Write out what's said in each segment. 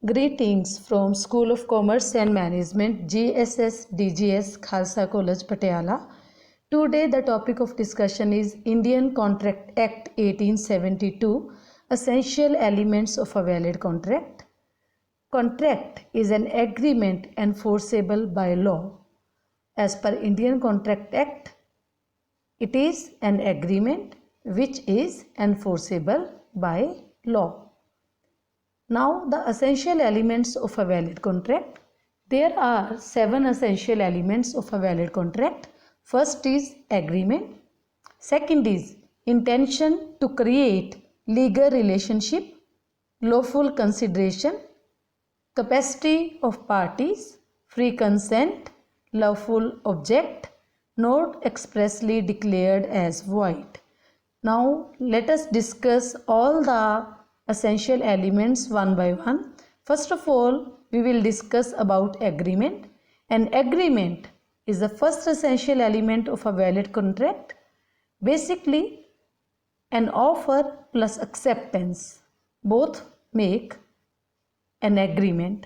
Greetings from School of Commerce and Management, GSS DGS, Khalsa College, Patiala. Today the topic of discussion is Indian Contract Act 1872, Essential Elements of a Valid Contract. Contract is an agreement enforceable by law. As per Indian Contract Act, it is an agreement which is enforceable by law. Now, the essential elements of a valid contract. There are 7 essential elements of a valid contract. First is agreement. Second is intention to create legal relationship, lawful consideration, capacity of parties, free consent, lawful object, not expressly declared as void. Now, let us discuss all the essential elements one by one. First of all, we will discuss about agreement. An agreement is the first essential element of a valid contract. Basically, an offer plus acceptance both make an agreement.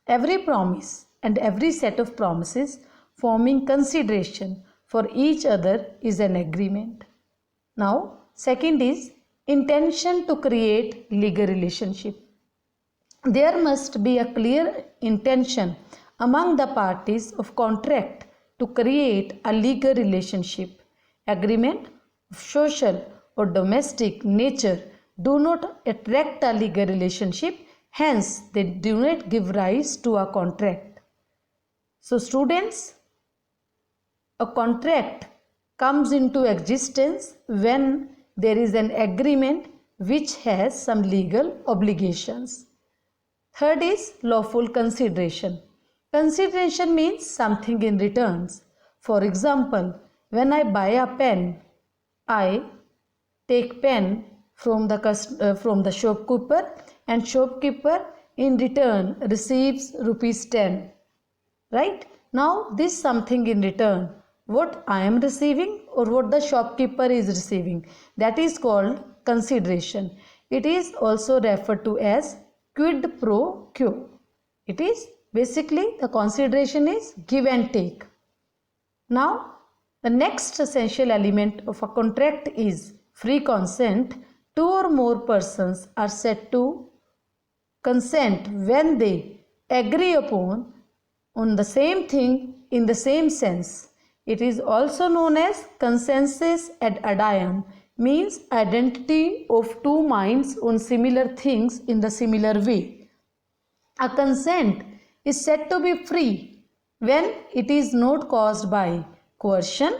Every promise and every set of promises forming consideration for each other is an agreement. Now, second is intention to create legal relationship. There must be a clear intention among the parties of contract to create a legal relationship. Agreement of social or domestic nature do not attract a legal relationship, hence they do not give rise to a contract. So students, a contract comes into existence when there is an agreement which has some legal obligations. Third is lawful consideration. Consideration means something in returns. For example, when I buy a pen, I take pen from the shopkeeper, and shopkeeper in return receives ₹10. Right? Now this something in return. What I am receiving or what the shopkeeper is receiving, that is called consideration. It is also referred to as quid pro quo. It is basically the consideration is give and take. Now the next essential element of a contract is free consent. 2 or more persons are said to consent when they agree upon on the same thing in the same sense. It is also known as consensus ad ideam, means identity of two minds on similar things in the similar way. A consent is said to be free when it is not caused by coercion,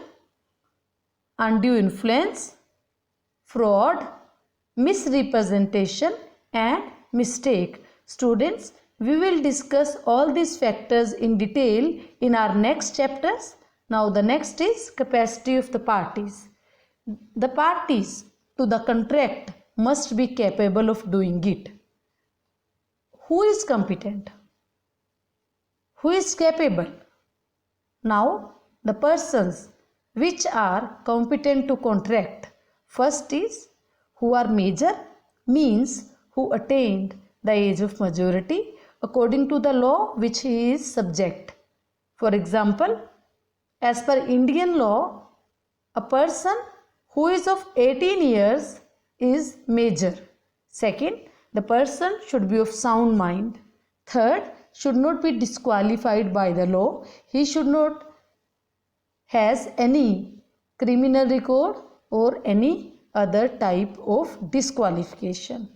undue influence, fraud, misrepresentation and mistake. Students, we will discuss all these factors in detail in our next chapters. Now the next is capacity of the parties. The parties to the contract must be capable of doing it. Who is competent? Who is capable? Now the persons which are competent to contract. First is who are major, means who attained the age of majority according to the law which he is subject. For example, as per Indian law, a person who is of 18 years is major. Second, the person should be of sound mind. Third, should not be disqualified by the law. He should not has any criminal record or any other type of disqualification.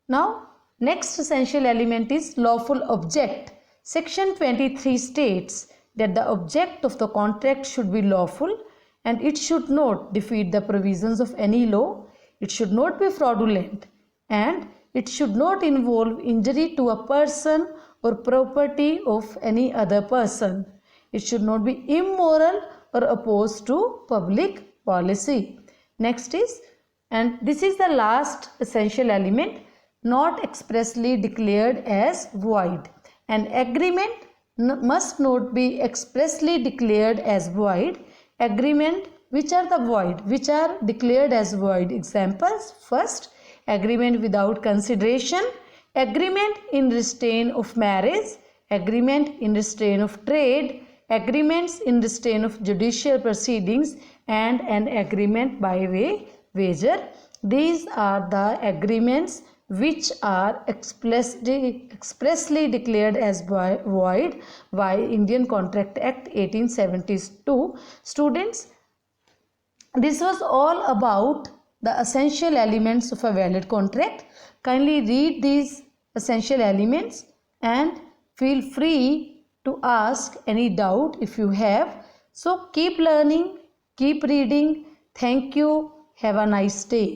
Now, next essential element is lawful object. Section 23 states that the object of the contract should be lawful and it should not defeat the provisions of any law, it should not be fraudulent, and it should not involve injury to a person or property of any other person. It should not be immoral or opposed to public policy. Next is, and this is the last essential element, not expressly declared as void. An agreement must not be expressly declared as void. Agreement which are the void, which are declared as void. Examples: first, agreement without consideration, agreement in restraint of marriage, agreement in restraint of trade, agreements in restraint of judicial proceedings, and an agreement by wager. These are the agreements which are expressly declared as void by Indian Contract Act 1872. Students, this was all about the essential elements of a valid contract. Kindly read these essential elements and feel free to ask any doubt if you have. So keep learning, keep reading. Thank you. Have a nice day.